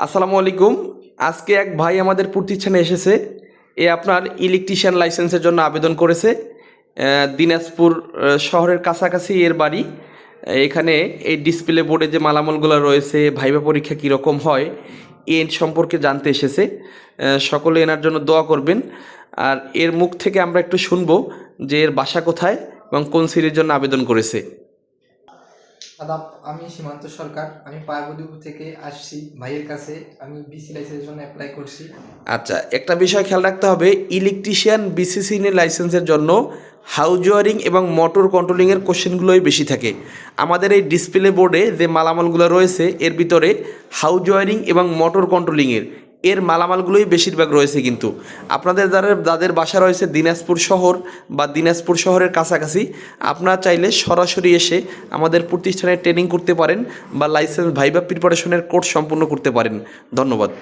আসসালামু আলাইকুম। আজকে এক ভাই আমাদের প্রতিষ্ঠানে এসেছে। এ আপনার ইলেকট্রিশিয়ান লাইসেন্সের জন্য আবেদন করেছে। দিনাজপুর শহরের কাছাকাছি এর বাড়ি। এখানে এই ডিসপ্লে বোর্ডে যে মালামালগুলো রয়েছে, ভাইবা পরীক্ষা কীরকম হয় এর সম্পর্কে জানতে এসেছে। সকলে এনার জন্য দোয়া করবেন। আর এর মুখ থেকে আমরা একটু শুনবো যে এর বাসা কোথায় এবং কোন সিরিজের জন্য আবেদন করেছে। আদাব, আমি সীমান্ত সরকার। আমি পার্বতীপুর থেকে আসছি ভাইয়ের কাছে। আমি বিসি লাইসেন্সের জন্য অ্যাপ্লাই করছি। আচ্ছা, একটা বিষয় খেয়াল রাখতে হবে, ইলেকট্রিশিয়ান বিসিসিএন লাইসেন্সের জন্য হাউস ওয়ারিং এবং মোটর কন্ট্রোলিংয়ের কোশ্চেনগুলোই বেশি থাকে। আমাদের এই ডিসপ্লে বোর্ডে যে মালামালগুলো রয়েছে এর ভিতরে হাউস ওয়ারিং এবং মোটর কন্ট্রোলিংয়ের মালামালগুলোই বেশিরভাগ রয়েছে। কিন্তু আপনাদের যাদের বাসা রয়েছে দিনাজপুর শহর বা দিনাজপুর শহরের কাছাকাছি, আপনারা চাইলে সরাসরি এসে আমাদের প্রতিষ্ঠানে ট্রেনিং করতে পারেন বা লাইসেন্স ভাইবা প্রিপারেশনের কোর্স সম্পূর্ণ করতে পারেন। ধন্যবাদ।